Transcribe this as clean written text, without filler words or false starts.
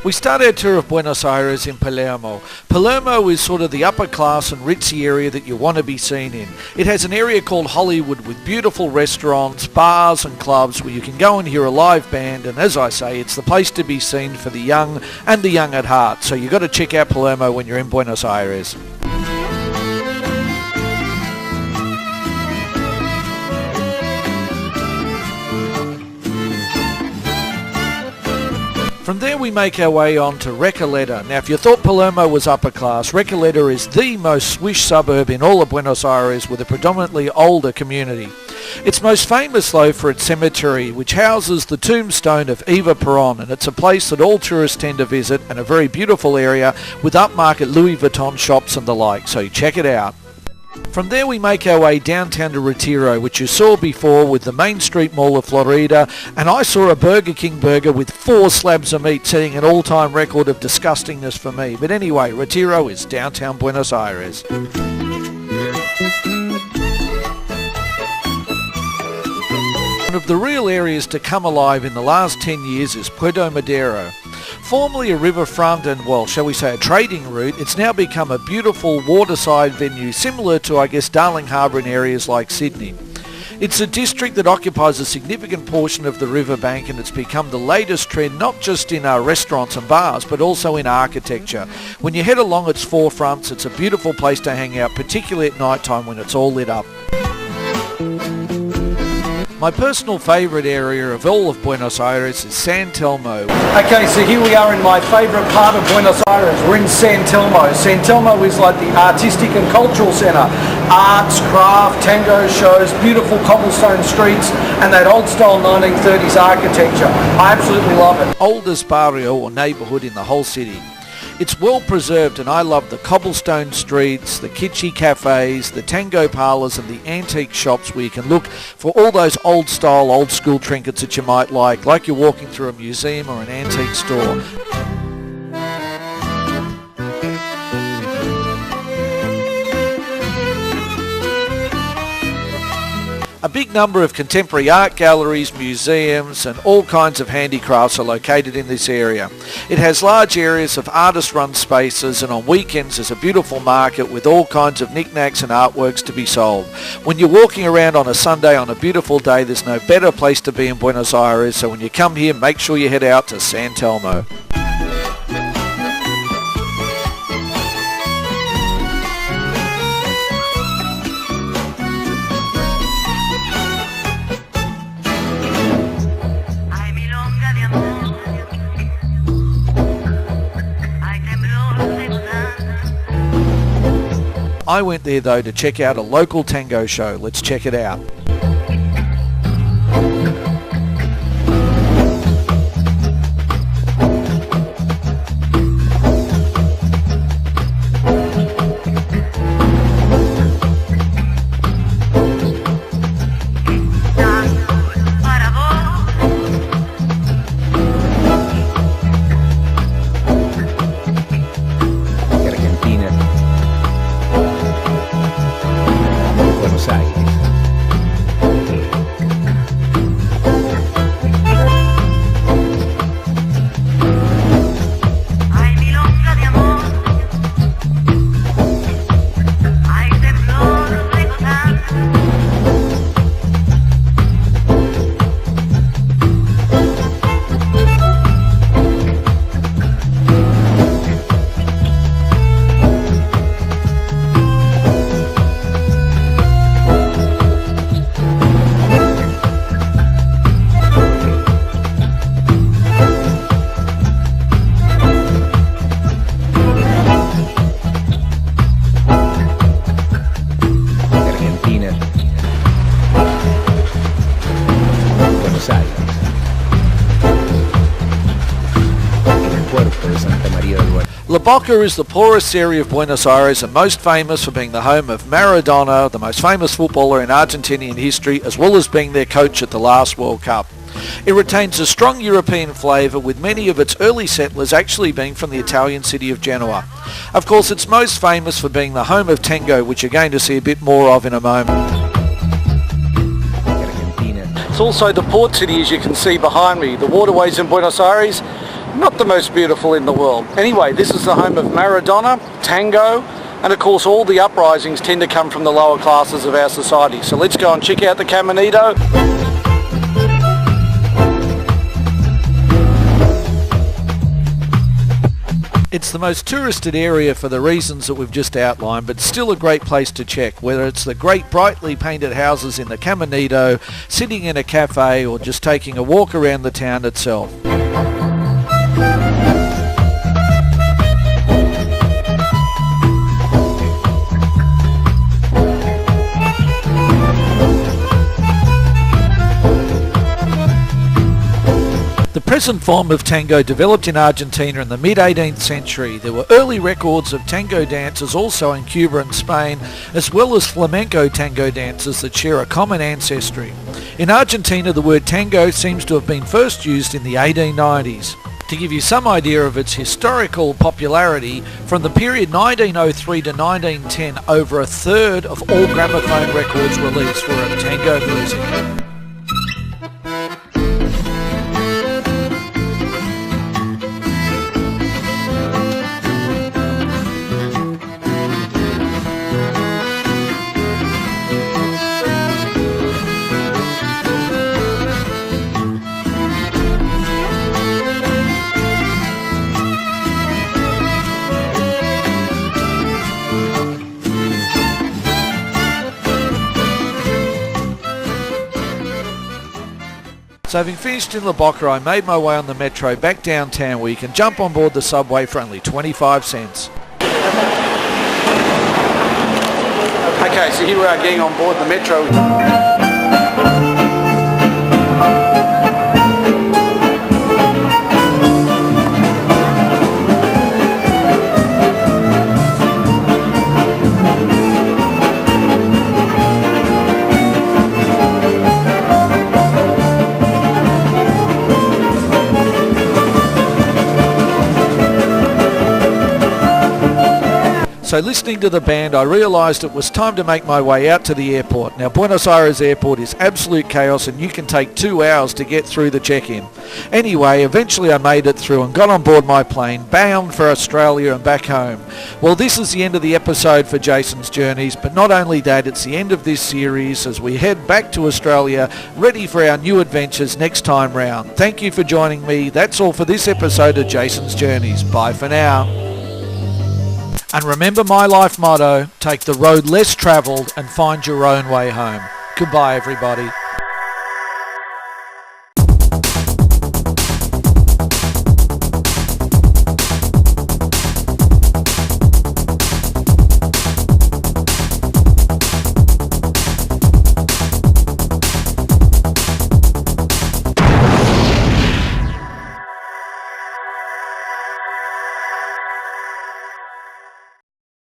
We start our tour of Buenos Aires in Palermo. Palermo is sort of the upper class and ritzy area that you want to be seen in. It has an area called Hollywood with beautiful restaurants, bars and clubs where you can go and hear a live band, and as I say, it's the place to be seen for the young and the young at heart. So you've got to check out Palermo when you're in Buenos Aires. From there we make our way on to Recoleta. Now if you thought Palermo was upper class, Recoleta is the most swish suburb in all of Buenos Aires with a predominantly older community. It's most famous though for its cemetery, which houses the tombstone of Eva Perón, and it's a place that all tourists tend to visit, and a very beautiful area with upmarket Louis Vuitton shops and the like, so check it out. From there we make our way downtown to Retiro, which you saw before with the Main Street Mall of Florida, and I saw a Burger King burger with 4 slabs of meat, setting an all-time record of disgustingness for me. But anyway, Retiro is downtown Buenos Aires. One of the real areas to come alive in the last 10 years is Puerto Madero. Formerly a riverfront and, well, shall we say a trading route, it's now become a beautiful waterside venue similar to, I guess, Darling Harbour in areas like Sydney. It's a district that occupies a significant portion of the riverbank, and it's become the latest trend not just in our restaurants and bars but also in architecture. When you head along its forefronts, it's a beautiful place to hang out, particularly at night time when it's all lit up. My personal favourite area of all of Buenos Aires is San Telmo. Okay, so here we are in my favourite part of Buenos Aires. We're in San Telmo. San Telmo is like the artistic and cultural centre. Arts, craft, tango shows, beautiful cobblestone streets, and that old style 1930s architecture. I absolutely love it. Oldest barrio or neighbourhood in the whole city. It's well preserved, and I love the cobblestone streets, the kitschy cafes, the tango parlours and the antique shops where you can look for all those old style, old school trinkets that you might like you're walking through a museum or an antique store. A big number of contemporary art galleries, museums and all kinds of handicrafts are located in this area. It has large areas of artist-run spaces, and on weekends there's a beautiful market with all kinds of knickknacks and artworks to be sold. When you're walking around on a Sunday on a beautiful day, there's no better place to be in Buenos Aires, so when you come here, make sure you head out to San Telmo. I went there though to check out a local tango show. Let's check it out. La Boca is the poorest area of Buenos Aires and most famous for being the home of Maradona, the most famous footballer in Argentinian history, as well as being their coach at the last World Cup. It retains a strong European flavour, with many of its early settlers actually being from the Italian city of Genoa. Of course, it's most famous for being the home of tango, which you're going to see a bit more of in a moment. It's also the port city, as you can see behind me. The waterways in Buenos Aires, not the most beautiful in the world. Anyway, this is the home of Maradona, tango, and of course all the uprisings tend to come from the lower classes of our society. So let's go and check out the Caminito. It's the most touristed area for the reasons that we've just outlined, but still a great place to check, whether it's the great brightly painted houses in the Caminito, sitting in a cafe, or just taking a walk around the town itself. The present form of tango developed in Argentina in the mid-18th century. There were early records of tango dances also in Cuba and Spain, as well as flamenco tango dances that share a common ancestry. In Argentina, the word tango seems to have been first used in the 1890s. To give you some idea of its historical popularity, from the period 1903 to 1910, over a third of all gramophone records released were of tango music. So having finished in La Boca, I made my way on the metro back downtown where you can jump on board the subway for only 25 cents. Okay, so here we are getting on board the metro. So listening to the band, I realised it was time to make my way out to the airport. Now, Buenos Aires airport is absolute chaos and you can take 2 hours to get through the check-in. Anyway, eventually I made it through and got on board my plane, bound for Australia and back home. Well, this is the end of the episode for Jason's Journeys, but not only that, it's the end of this series as we head back to Australia, ready for our new adventures next time round. Thank you for joining me. That's all for this episode of Jason's Journeys. Bye for now. And remember my life motto, take the road less travelled and find your own way home. Goodbye, everybody.